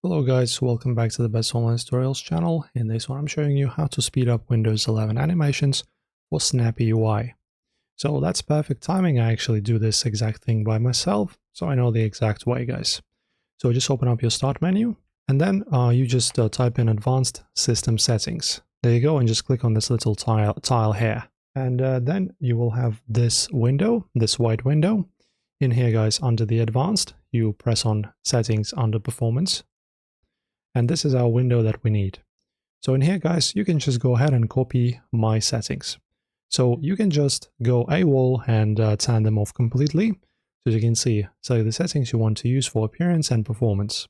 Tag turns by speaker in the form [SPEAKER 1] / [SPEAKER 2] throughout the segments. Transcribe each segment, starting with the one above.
[SPEAKER 1] Hello guys, welcome back to the Best Online Tutorials channel. In this one I'm showing you how to speed up Windows 11 animations for SnapUI. So that's perfect timing. I actually do this exact thing by myself, so I know the exact way, guys. So just open up your start menu and then you just type in advanced system settings. There you go, and just click on this little tile here. And then you will have this window, this white window. In here, guys, under the advanced, you press on settings under performance. And this is our window that we need. So in here, guys, you can just go ahead and copy my settings. So you can just go AWOL and turn them off completely. So as you can see, select the settings you want to use for appearance and performance.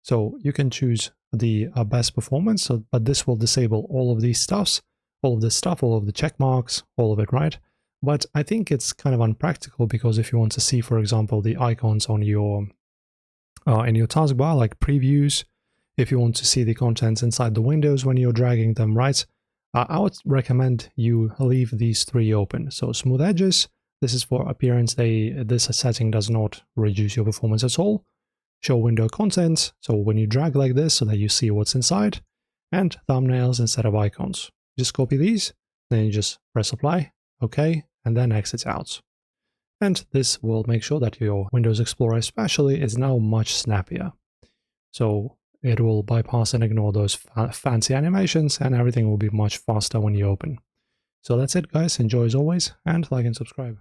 [SPEAKER 1] So you can choose the best performance, but this will disable all of these stuffs, all of this stuff, all of the check marks, all of it, right? But I think it's kind of unpractical because if you want to see, for example, the icons on your in your taskbar, like previews, if you want to see the contents inside the windows when you're dragging them, right? I would recommend you leave these three open. So smooth edges, this is for appearance. This setting does not reduce your performance at all. Show window contents, so when you drag like this so that you see what's inside, and thumbnails instead of icons. Just copy these, then you just press apply, okay, and then exit out. And this will make sure that your Windows Explorer especially is now much snappier. So it will bypass and ignore those fancy animations, and everything will be much faster when you open. So that's it, guys. Enjoy as always, and like and subscribe.